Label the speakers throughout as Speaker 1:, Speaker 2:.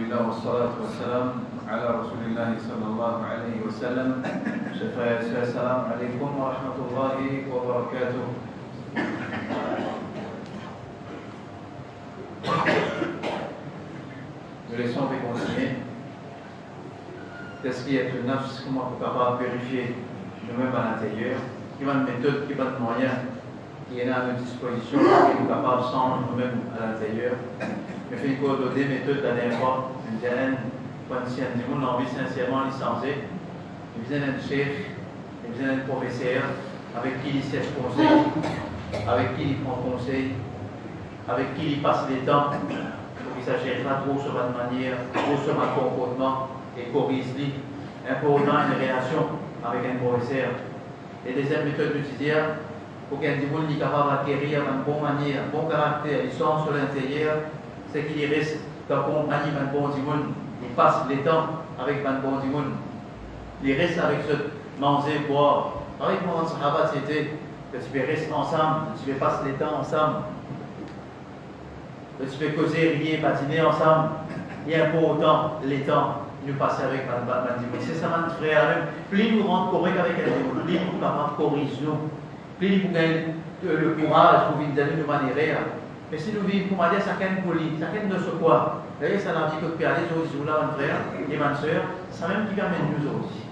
Speaker 1: Alhamdulillah wa salatu wa salam ala Rasulillah sallallahu alayhi wa sallam. Chers frères et sœurs, salam alaikum wa rahmatullahi wa barakatuh. Nous laissons continuer. Qu'est-ce qui est le nafs, comment on peut capable vérifier nous-mêmes à l'intérieur, qui va une méthode, qui va un moyen qui est à notre disposition, qui est capable de changer nous-mêmes à l'intérieur. Je fais une cours des méthodes à l'info, une dizaine, quand si on a envie sincèrement licencié, il vient un chef, il vient un professeur, avec qui il cherche conseil, avec qui il prend conseil, avec qui il passe les temps, pour qu'il ne s'agisse pas trop sur une manière, trop sur un comportement, et corrige-lui, important une relation avec un professeur. Et deuxième méthode d'utiliser, pour qu'un dimanche soit capable d'acquérir une bonne manière, un bon caractère, il sent sur l'intérieur, c'est qu'il reste d'accompagner un bon dimanche, il passe les temps avec un bon dimanche, il reste avec ce manger, boire. Avec moi, le Sahaba, c'était que tu peux rester ensemble, tu peux passer les temps ensemble, que tu peux causer, rire, patiner ensemble, il y a un peu autant les temps. Nous passer avec un dimanche. C'est ça, mon frère, même. Plus nous rendons correct avec un dimanche, plus nous capables de corriger nous, plus nous gagnons le courage pour vivre dans une manière. Mais si nous vivons, comment dire, chacun poli, chacun de ce quoi. D'ailleurs, ça l'a dit que Pierre, les autres, là, mon frère et ma soeur, ça même qui permet de nous aussi.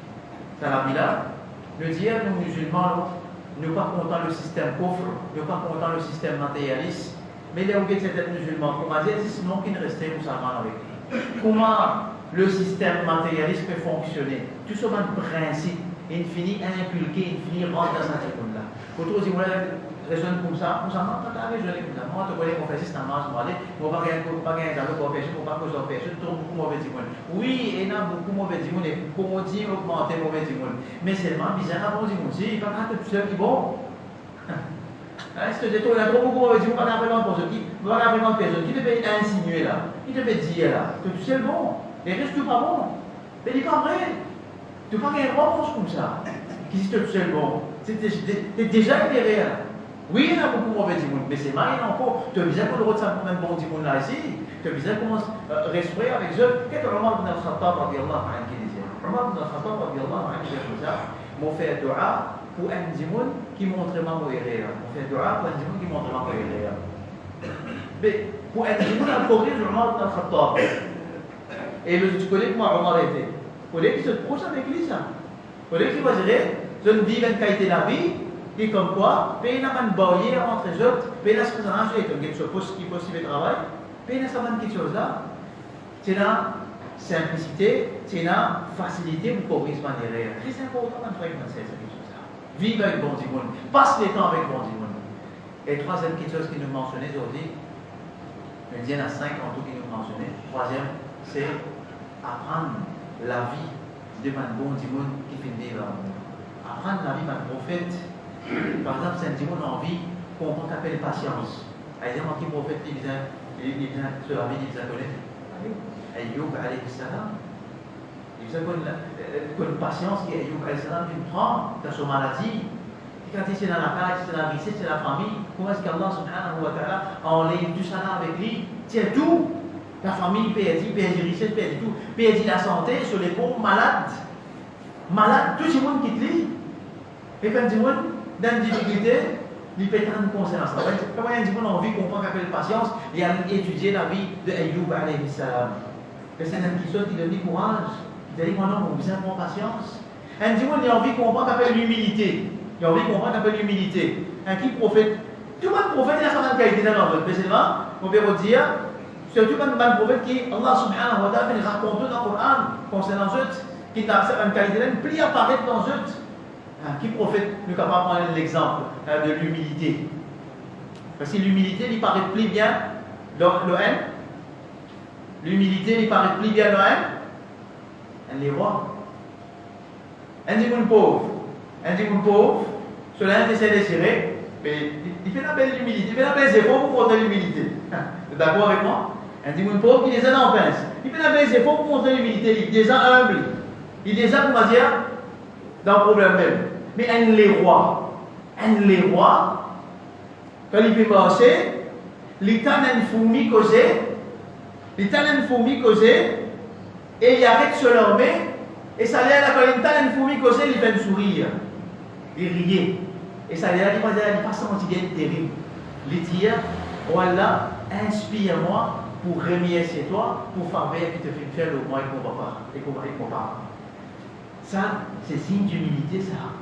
Speaker 1: Ça l'a dit là, nous dire, nous musulmans, nous pas contents le système pauvre, nous pas contents le système matérialiste, mais les oubliés de ces musulmans, comment dire, c'est sinon qu'ils ne restaient nous savants avec lui. Comment le système matérialiste peut fonctionner. Tout ce principe, il finit inculqué, il finit rentrer dans cette école-là. Autrement dit, voilà, raisonne comme ça, moi, tu as raisonné comme ça. Moi, tu connais mon frère, c'est un match, moi, je ne vais pas gagner pour pêcher, je ne vais pas causer pêcher, je trouve beaucoup mauvais dimanche. Oui, il y a beaucoup mauvais dimanche, et comment dire, augmenter mauvais dimanche. Mais seulement, bizarre, bon dimanche, il n'y a pas tout seul qui bon. Est-ce que il y a beaucoup mauvais dimanche, pas d'apprendre pour ceux qui, pas d'apprendre personne, qui devait insinuer là, qui devait dire là, que tout seul bon. Mais reste pas bon. Mais il n'est pas vrai. Tu n'as pas gagné réponse comme ça. Qui dit tout seul bon. Tu es déjà derrière. Oui, il y a beaucoup de mauvais dimanche, mais c'est mal, il y en a encore. Tu as besoin qu'on le retrouve même bon dimanche là ici. Tu as besoin qu'on respirer avec eux. Qu'est-ce que Omar ibn al-Khattab radiallahu anhu qui disait? Omar ibn al-Khattab radiallahu anhu disait comme ça. On fait dua pour un dimanche qui montre ma moïrère. On fait dua pour un dimanche qui montre ma moïrère. Mais pour un dimanche, on corrige Omar ibn al-Khattab. Et tu connais comment Omar était. Il fallait qu'il se proche avec lui, ça. Il fallait qu'il va gérer. Je ne dis une qualité de la vie, et comme quoi, il y a une barrière entre les autres, il y a ce personnage qui se pose qui possible de travail, il y a quelque chose là. C'est la simplicité, c'est la facilité pour corriger ma manière. Très important, mon frère, c'est quelque chose là. Vive avec bon dimanche, passe les temps avec bon dimanche. Et troisième quelque chose qui nous mentionnait aujourd'hui, il y en a 5 en tout qui nous mentionnait. Troisième, c'est apprendre la vie de mon bon dimanche qui finit là. Apprendre la vie de mon prophète. Par exemple, c'est un dimanche en vie qu'on appelle patience. Exemple, qui prophète, il vient sur la vie, il vient connaître. Ayoub alayhi salam. Il vient connaître patience qui Ayoub alayhi salam qui prend dans son maladie. Quand c'est dans la case, c'est la vie, c'est la famille. Comment est-ce qu'Allah subhanahu wa ta'ala enlève tout ça avec lui? Tiens tout. La famille perdit, richesse, perdit tout. Perdit la santé sur les pauvres malades. Malades, tout le monde quitte lui. Et quand il monde dans une difficulté, il peut prendre conscience. Quand il y a envie de comprendre qu'après la patience, il a étudié la vie de Ayoub alayhi salam. C'est un qui saute, qui donne du courage. Il dit, moi non, vous avez patience. Un dimanche, il a envie de comprendre qu'après l'humilité. Il a envie de comprendre qu'après l'humilité. Un qui prophète. Tout le monde prophète, il a sa qualité dans l'autre. Mais seulement, on peut vous dire, surtout quand un prophète qui, Allah subhanahu wa ta'ala, raconte dans le Coran, concernant eux, qui a une qualité, plus apparaître dans eux. Qui prophète, nous sommes capables de prendre l'exemple de l'humilité. Parce que l'humilité, il paraît plus bien dans le N. L'humilité, il paraît plus bien dans le N. Un les rois. Un dit mon pauvre. Un dit mon pauvre. Cela essaie de tirer. Mais il fait la belle humilité. Il fait la belle effort pour montrer l'humilité. Vous êtes d'accord avec moi? Un dit mon pauvre, il les a en pince. Il fait la belle effort pour montrer l'humilité. Il les a humbles. Il les a, comment dire, dans le problème même. Mais un les rois, quand il peut passer, l'État n'a une fourmi causée, Les talents fourmis causer, et il arrête sur leur main, et ça l'air quand les talents fourmis causer, ils viennent sourire, ils rient. Et ça l'air, il passe un petit gain terrible. Il dit, voilà, inspire-moi pour remercier toi, pour faire bien que tu fais faire le moi et qu'on va pas, et qu'on parle. Ça, c'est signe d'humilité, ça.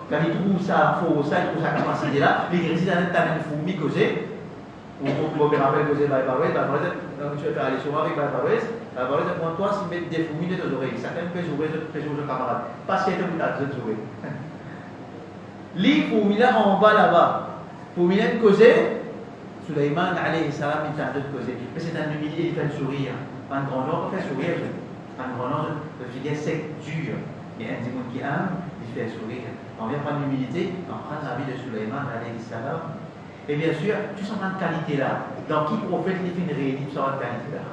Speaker 1: Quand il trouve ça faux, ça, il trouve sa capacité là, il dit, dans un talent fourmis causer, ou me rappelle que c'est Baïbarouès, tu vas faire aller sur moi avec Baïbarouès, pour toi, si tu mets des fourmis dans tes oreilles, certains peuvent jouer, d'autres jouer de camarades. Parce qu'il y a des boutades de jouer. Les fourmis là en bas là-bas, fourmis là de causer, Sulaiman alayhi salam, il t'a de causer. Mais c'est un humilié, il fait sourire. Un grand homme fait sourire. Un grand homme, le figure sec, dur. Et un démon qui aime, il fait sourire. On vient prendre l'humilité, on prend la vie de Sulaiman alayhi salam. Et bien sûr, tu sens une qualité là. Dans qui prophète il fait une réalité, tu sens une qualité là.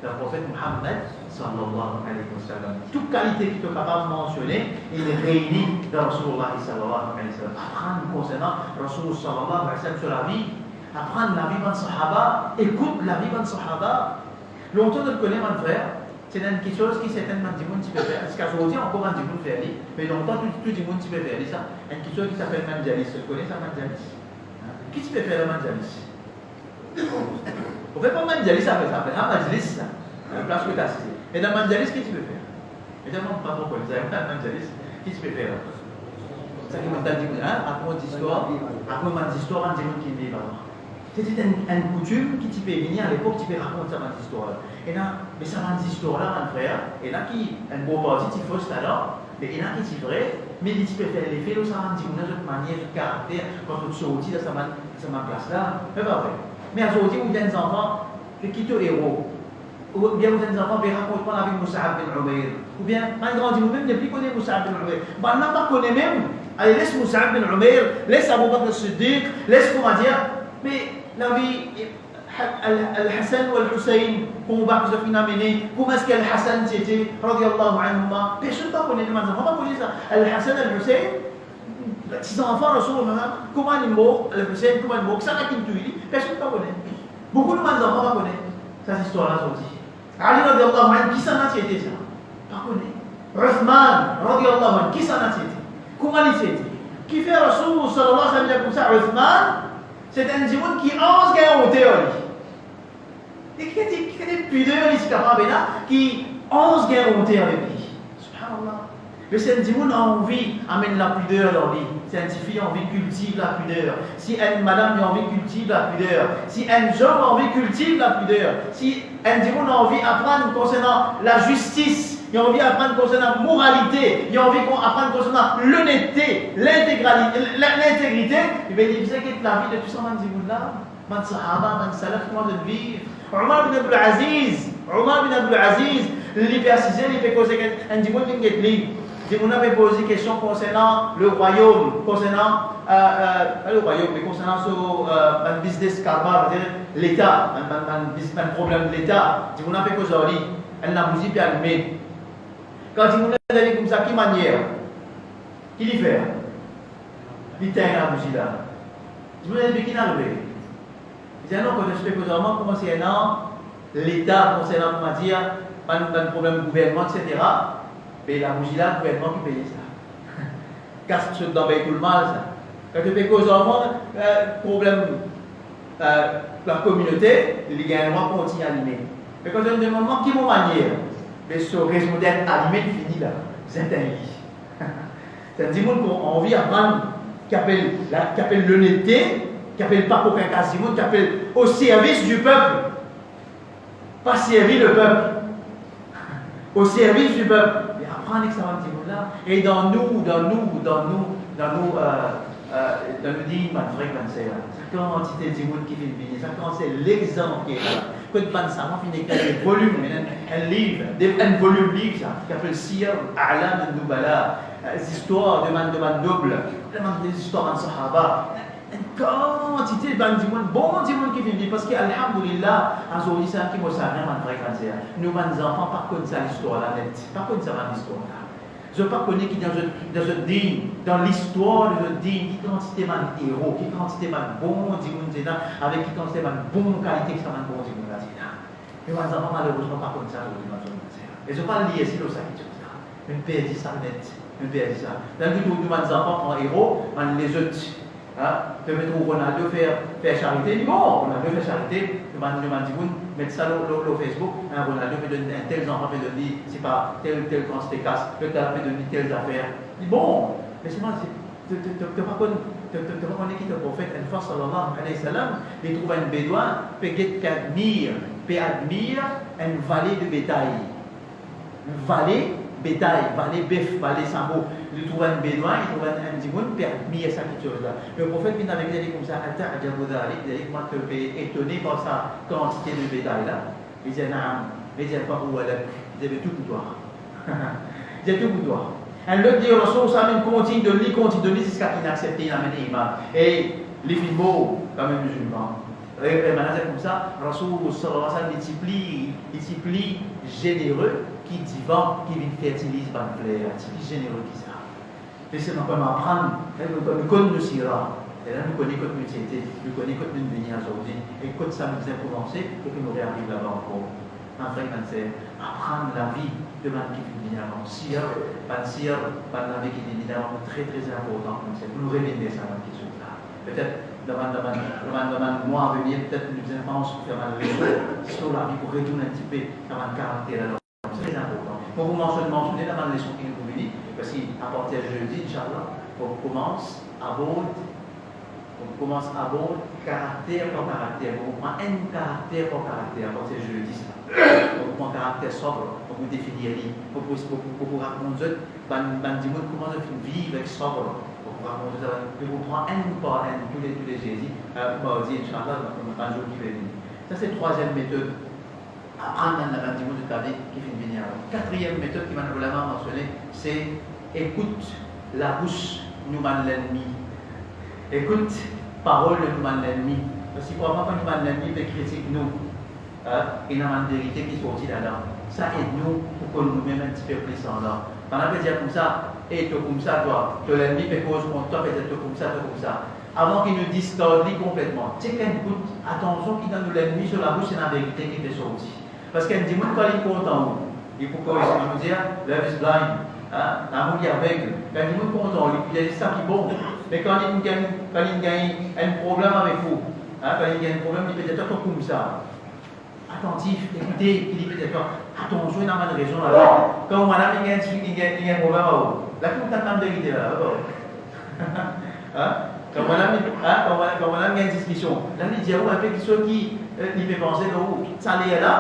Speaker 1: Dans le prophète Muhammad, sallallahu alayhi wa sallam. Toute qualité qui tu es capable de mentionner, il est réuni dans Rasulullah sallallahu alayhi wa sallam. Apprendre concernant Rasulullah sallallahu alayhi wa sallam sur la vie, apprendre la vie de Sahaba, écoute la vie de Sahaba. Longtemps de le connaître, mon frère, c'est quelque chose qui certainement dit monde qui peut faire. Parce qu'aujourd'hui, encore un dit monde faire, mais longtemps, tout dit monde qui peut faire ça. Quelque chose qui s'appelle Manjalis. Tu connais ça, Manjalis? Qui tu peux faire le Manjalis? On ne fait pas Manjalis, ça fait ça. On fait un Manjalis, la place que tu as assisté. Et dans Manjalis, qu'est-ce que tu peux faire? Évidemment, pas trop comme ça. Manjalis, qu'est-ce que tu peux faire? Ça qui m'a dit, raconte une histoire, raconte une histoire, un démon qui vit là. C'était une coutume qui tu peux venir à l'époque, tu peux raconter cette histoire-là. Et là, mais ça va une histoire-là, mon frère. Et là, qui, un beau parti, tu fais ça là. Mais il y en a qui sont vrais, mais tu peux faire les faits, ça va dire une autre manière, de caractère, quand tu sortis de sa place là. Mais pas vrai. Mais aujourd'hui, vous avez des enfants, qui sont héros. Ou bien vous avez des enfants qui racontent pas avec Moussa bin Umair. Ou bien, un grand dit, vous-même, ne plus connaît Moussa bin Umair. Ben, n'a pas connaît même. Allez, laisse Moussa bin Umair, laisse Abu Bakr al-Siddiq, laisse, comment dire, mais la vie. Al-Hassan ou Al-Hussein, comment ils ont mené, comment est-ce qu'Al-Hassan c'était, radiallahu anhuma, personne ne connaît les enfants, on ne connaît ça. Al-Hassan, Al-Hussein, ces enfants, Rasulullah, comment ils sont morts, Al-Hussein, comment ils sont morts, ça n'a qu'une tuile, personne ne connaît. Beaucoup de enfants ne connaissent cette histoire-là sortie. Ali, radiallahu anhu, qui s'en a été ça? Pas connaît. Uthman, radiallahu anhu, qui s'en a été? Comment il s'est été? Qui fait Rasulullah, sallallahu alayhi wa sallam, comme ça, Uthman, c'est un démon qui ose gagner en théorie. Et qui a des pudeurs ici qui osent monter avec lui. Subhanallah. Mais c'est un démon a envie amène la pudeur dans lui. Si un fille a envie cultive la pudeur. Si une madame a envie cultive la pudeur. Si un jeune a envie cultive la pudeur. Si un démon a envie d'apprendre concernant la justice. Il a envie d'apprendre concernant la moralité. Il a envie d'apprendre concernant l'honnêteté, l'intégrité. Il va dire que la vie de tout ça, là, man sahaba, man salaf, comment de vivre. Omar bin Abdul Aziz, il fait assiser, il fait causer un démon qui est libre. Si vous avez posé une question concernant le royaume, concernant mais concernant ce business karma, l'État, un problème de l'État, si vous avez posé aujourd'hui, elle n'a pas pu allumer. Quand vous avez comme ça, qui manière? Qui l'y fait? Il tient la bougie là. Si vous avez qui n'a arrivé? Il dit non, quand je fais que comment c'est l'État concernant, comment dire, un problème de gouvernement, etc. Mais la bougie là, le gouvernement qui paye ça. Casse ce dans tout le mal, ça. Quand tu fais cause problème la communauté, les gouvernements continuent à allumer. Mais quand on demande qui m'ont manière, mais ce réseau d'être allumé fini là, c'est un lit. C'est un démon qu'on a envie d'apprendre, qui appelle l'honnêteté, qui appelle pas aucun cas démon, qui appelle au service du peuple. Pas servir le peuple. Au service du peuple. Mais apprendre que ça va dire là. Et dans nos dîmes, ma frère, ça quantité de monde qui vient de venir, ça c'est l'exemple qui est là. Quand tu penses ça, on finit avec un volume, un livre, un volume livre, ça, qui s'appelle Siyar A'lam al-Nubala, des histoires de man double, des histoires de Sahaba. Une quantité de monde, bon monde qui vient de venir, parce qu'Alhamdulillah, aujourd'hui, c'est un qui m'a savait, ma frère, nous, mes enfants, par contre, ça l'histoire là, net, par contre, ça va l'histoire là. Je ne sais pas connaître qui dans l'histoire de notre digne, qui quantité de héros, qui quantité de bon digne, avec qui quantité de bonne qualité, qui sont bon digne. Mais les enfants, malheureusement, pas comme ça aujourd'hui dans le monde. Ils n'ont pas lié si le sac comme ça. Une paix dit ça net. Une paix dit ça. Dans le tout, les enfants en héros, les autres. De mettre Ronaldo faire charité. Bon, Ronaldo fait charité. Nous mettre ça sur Facebook. Ronaldo peut donner un tel enfant, peut donner, c'est pas tel conséquence, peut donner telles affaires. Bon, mais c'est moi, tu ne pas connaître qui est le prophète, une fois, sallallahu alayhi wa sallam, il trouve un bédouin, peut admire une vallée de bétail. Une vallée bétail, vallée bœuf, vallée sambo. Il trouve un bédouin, il trouve un dimoun, peut admire cette chose-là. Le prophète vient avec des comme ça, il dit, moi, tu es étonné par sa quantité de bétail-là. Il dit, non, il dit, pas où elle il dit, tout pour toi. Il dit, tout pour toi. Un autre dit, Rasul Samin continue de lire jusqu'à inaccepter l'imam. Et les films, quand même musulmans. C'est comme ça, Rasul sallallahu alayhi wa sallam, discipline généreux qui divent, qui fertilise par le fleur, discipline généreux qui ça. Et c'est nous apprendre, nous connaissons nous sira. Et là, nous connaissons notre métier, nous connaissons notre venir aujourd'hui. Et quand ça nous a commencé, pour que nous réarrivions là-bas encore. En vrai, c'est apprendre la vie de l'homme qui vient avant. Sire, pas la vie qui vient avant, très très important. C'est pour nous révéler ça, la question là. Peut-être, devant le mois à venir, peut-être nous allons faire mal sur la vie pour retourner un petit peu dans le caractère. C'est très important. Pour vous mentionner dans la leçon qui nous venir, parce qu'à partir de jeudi, Inch'Allah, on commence à bord caractère par caractère. On prend un caractère par caractère à partir de jeudi. On prend un caractère sobre, on vous définir, pour vous raconter comment vivre avec sobre. Je vous prends un par un, tous les jeudis, mardi, Inch'Allah, un jour qui va venir. Ça, c'est la troisième méthode. Apprendre dans la de ta vie qui finit venir. Quatrième méthode qui m'a vraiment mentionné, c'est écoute la bouche, nous mène l'ennemi. Écoute parole de nous mène l'ennemi. Parce que probablement quand nous mène l'ennemi, il critique nous. Et dans la vérité qui sortit là-dedans. Ça aide nous pour que nous-mêmes un petit peu plus en là. Pendant que dire comme ça, et toi comme ça, toi, que l'ennemi peut cause contre toi, peut-être comme ça. Avant qu'il nous distorde complètement. Tu sais attention qui donne l'ennemi sur la bouche, c'est la vérité qui fait sortir. Parce qu'il dit, moi, quand il est content, il faut qu'on nous dire, love is blind, l'amour est aveugle. Quand il est content, il dit ça qui est bon. Mais quand il gagne un problème avec vous, quand il gagne un problème, il peut dire, toi, comme ça. Attentif, écoutez, il dit peut-être, attention, il n'a pas de raison là. Quand madame il y a un problème à vous, là, tout le temps de vérité là. Quand madame il y a une discussion, là, il dit, un peu ceux qui peut penser, ça l'est là,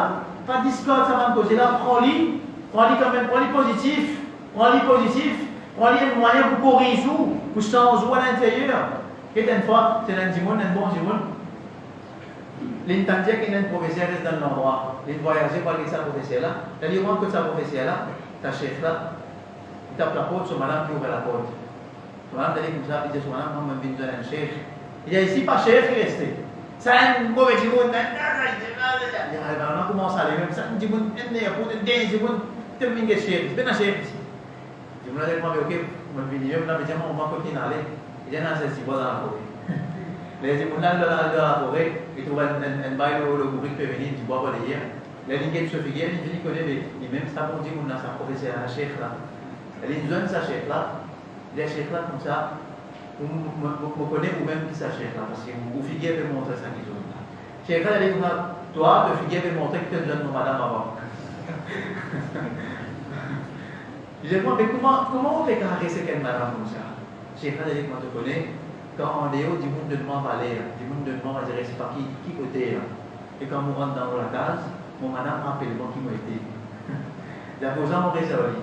Speaker 1: pas discorde, ça va me causer là, prends-lui quand même, prends-lui positif, prends-lui un moyen pour corriger, pour changer à l'intérieur. Et une fois, c'est un bon Simon. L'intendien qu'il y a un professeur reste dans l'endroit, il voyager par les professeurs-là, il dit, que ça professeur-là, ta chef là, il tape la porte, son madame qui ouvre la porte. Son madame, il dit comme ça, il dit, son madame, on m'a vu un chef. Il dit, ici, pas chef, il reste. Ça a un mauvais Simon, on commence à aller, même ça, un Simon, un Simon, termine le chef, c'est bien un chef ici. Je me l'ai dit, ok, on m'a vu, on va continuer à aller. Il dit, non, c'est si bon dans la forêt. Les gens dans la forêt, ils trouvent un bail le bourrique peut venir du bois pour les hier. Les lignes se figurent, ils connaissent, et même ça, on dit qu'on a sa professeur, un chef là. Elle est jeune, sa chef là. Les chefs là, comme ça, vous connaissez vous-même qui sa chef là, parce que vous figurez de montrer ça qu'ils ont là. Chef là, elle est comme ça, toi, tu figures de montrer que tu es jeune, madame avant. Je dis, mais comment on fait caresser quelqu'un madame comme ça? Chef là, elle est comme tu connais. Quand on est haut, du monde de demande va aller, du monde de demande va dire c'est pas qui côté. Et quand on rentre dans la case, mon madame appelle bon qui m'a été. La cause on réserve.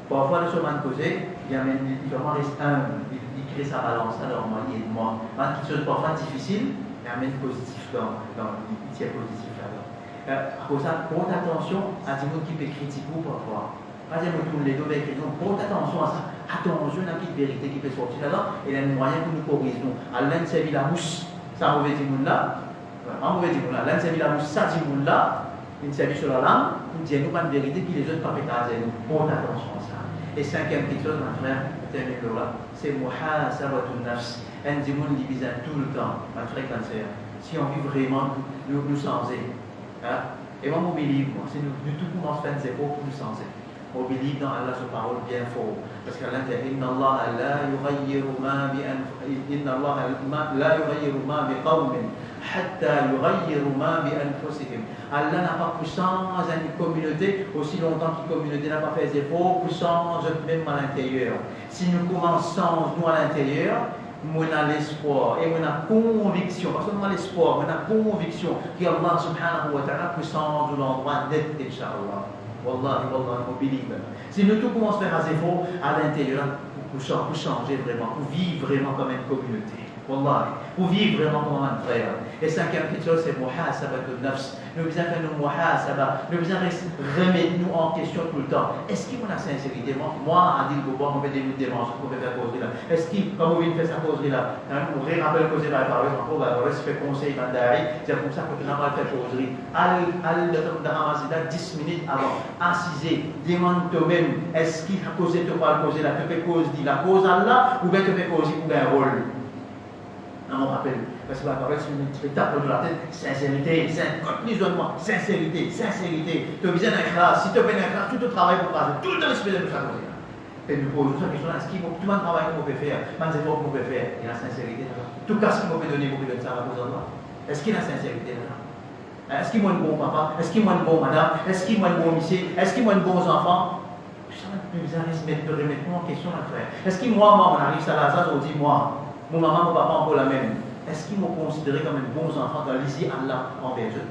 Speaker 1: Parfois le chemin de causé, il vraiment reste humble, il crée sa balance, alors moi, il est de moi. Quand quelque chose parfois difficile, il amène positif il tient positif là-dedans. À cause ça, porte attention à du monde qui peut critiquer parfois. Pas dire que tous les deux avec les gens, porte attention à ça. Attention à la petite vérité qui peut sortir là-dedans, et il y a un moyen pour nous corriger. À l'un de ces la mouche, ça mauvais dit là, un mauvais dit là, l'un de ces la mouche, ça dit là, une service sur la langue, pour dire nous pas de vérité, puis les autres pas pétager nous. Porte attention à ça. Et cinquième petite chose, ma frère, c'est muhasabatun nafs. Un démon divise tout le temps, ma frère cancer. Si on vit vraiment nous changer, Et moi, je believe, moi, si nous tout commence à faire des efforts pour nous senser. Je believe dans Allah, sa parole bien fort. Parce qu'Allah dit, Inna Allah la yughayyiru ma biqawmin hatta yughayyiru ma bi anfusihim. Allah n'a pas pu changer une communauté aussi longtemps qu'une communauté n'a pas fait des efforts pour changer même à l'intérieur. Si nous commençons, nous, à l'intérieur, nous avons l'espoir et nous avons conviction, pas seulement l'espoir, nous avons conviction qu'Allah subhanahu wa ta'ala peut changer l'endroit d'être, Inch'Allah. Wallahi, wallahi, on believe. Si nous tout commençons à faire des efforts à l'intérieur, pour changer vraiment, pour vivre vraiment comme une communauté. Wallahi, pour vivre vraiment comme un frère. Et cinquième chose, c'est muhasabatul nafs. Nous besoin faire nos muhasaba, nous besoin remettre nous en question tout le temps. Est-ce qu'il y a la sincérité? Moi, Adil Bobo, on fait des démarches pour faire causerie là. Est-ce qu'il, comme vous fait sa causerie là, on rappelle causerie là, par exemple, on va respect conseil mandari, c'est comme ça que nous allons faire causerie. Al Dahamazida, 10 minutes avant, assisé, demande toi-même, est-ce qu'il a causé, tu pas causer là, tu peux causer la cause Allah, ou bien tu peux causer pour un rôle? On rappelle, parce que la parole, c'est une spectacle de la tête, sincérité, emprisonnement, sincérité. Tu as besoin d'un classe, si tu as besoin d'un classe, tout le travail pour passer, tout le respect de chaque chose. Et nous posons la question, est-ce qu'il y a tout le travail qu'on peut faire, les efforts qu'on peut faire, et la sincérité là. Tout cas, ce qu'on peut donner pour que ça va poser là. Est-ce qu'il y a la sincérité là? Est-ce qu'il y a un bon papa? Est-ce qu'il y a un bon madame? Est-ce qu'il y a un bon monsieur? Est-ce qu'il y a un bon enfant? Nous allons remettre en question la frère. Est-ce que moi, on arrive à Lazare, on dit moi, mon maman, mon papa, encore la même. Est-ce qu'ils m'ont considéré comme un bon enfant dans l'isi Allah envers eux?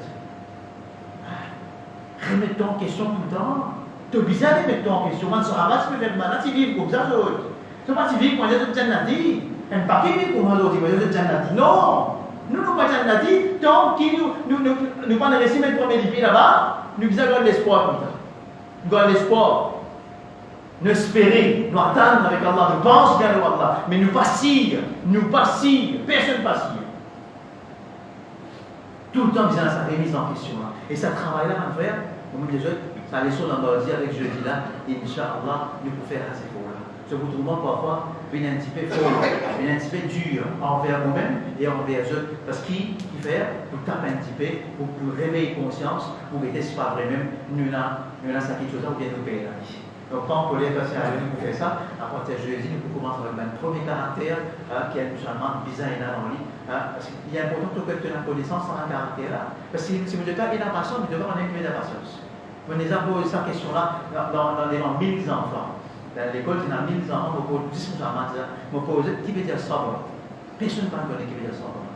Speaker 1: Remettons en question tout le temps. Tu es bizarre de remettre en question. Man sera pas, tu peux faire mal. Tu vis comme ça, tu pas vivre comme ça, Jannati. Un paquet vivre comme ça, Jannati. Non! Nous, pas Jannati. Tant que nous pas réussi à mettre le premier pied là-bas, nous avons l'espoir comme ça. Nous avons l'espoir. Nous espérer, nous attendre avec Allah, nous pensons bien à Allah, mais nous passons, personne ne passe. Tout le temps, nous avons sa remise en question. Et ça travaille là, mon frère, comme je disais, ça leçon dans le avec jeudi là, Inch'Allah, nous pouvons faire assez fort là. Ce que tout le monde parfois vient un petit peu fort, vient un petit peu dur envers nous-mêmes et envers eux. Parce qu'il fait, nous tape un petit peu pour réveiller conscience, pour aider, si pas vrai même, nous avons ça quelque chose là, ou bien nous payer la vie. Donc, quand on peut passer à nous pour faire ça, à partir de jeudi, nous pouvons commencer avec le premier caractère qui est musulman bizarre et dans le lit. Parce qu'il est important que tu aies la connaissance sans un caractère là. Parce que si vous dites qu'il y a la patience, vous devez en imprimer la patience. Vous nous avez posé cette question-là dans les 1000 enfants. Dans l'école, il y a 1000 enfants, vous posez 10 musulmans, vous posez qui veut dire sabre. Personne ne connaît qui veut dire sabre.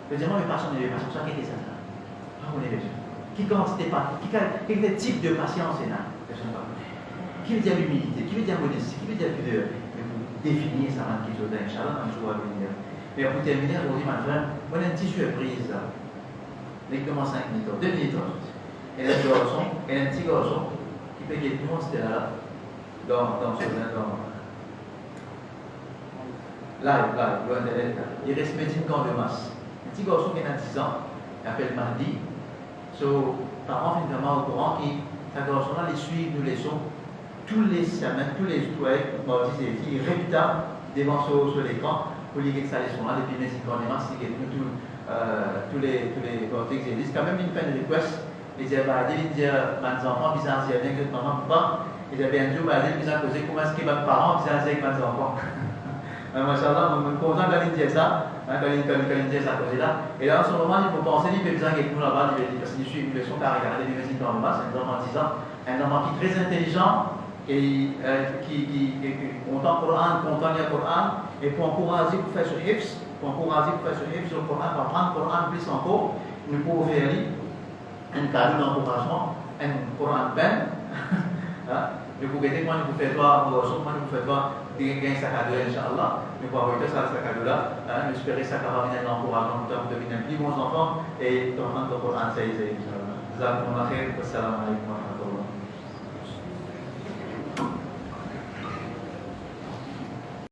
Speaker 1: Vous dites, moi, mes patience, ça qui est ça. Pas connaît les gens. Qui quantité pas, quel type de patience est là? Personne ne connaît. Qui veut dire l'humilité, qui veut dire modestie, qui veut dire pudeur. Mais vous définir ça dans quelque chose d'Inch'Allah, dans le jour à venir. Mais pour terminer, aujourd'hui, ma frère, on a une petite surprise là. Exactement 5 minutes, 2 minutes ensuite. Et un petit garçon, qui peut que tout le monde c'était là, dans live, il reste médecine camp de masse. Un petit garçon qui a 10 ans, il s'appelle Mahdi. Parents finalement au courant qui, ce garçon-là, les suit, nous les sons. Tous les semaines, tous les jours, il répète devant sur l'écran pour lire ça les sont là depuis les économies, c'est que tous les côtés qui existent. Quand même, une fin de request, ils disaient, il dit, mes enfants, ils ont dit, que maman, papa, ils avaient un jour, ils ont posé comment est-ce que mes parents, ils ont dit, mes enfants. Machallah, on est content quand ils disent ça, quand ils disent ça, là. Et là, en ce moment, il faut penser, il peut besoin que nous là-bas, parce qu'ils suivent une leçon, car regardez les économies, c'est un enfant de 10 ans, un enfant qui est très intelligent. Et qui content le Coran, content le Coran, et pour encourager pour faire ce hifz, sur le Coran, pour apprendre le Coran plus encore, nous pouvons faire un cadeau d'encouragement, un Coran ben. Nous pouvons aider, moi, nous pouvons faire toi, nous pouvons faire toi, gagner sa cadeau, Inch'Allah. Nous pouvons avoir ça, ce cadeau-là. Nous espérons que ça va venir l'encouragement pour devenir plus bons enfants et d'apprendre le Coran, c'est Inch'Allah. Jazakumullah khair, wassalamu alaikum wa rahmatullah.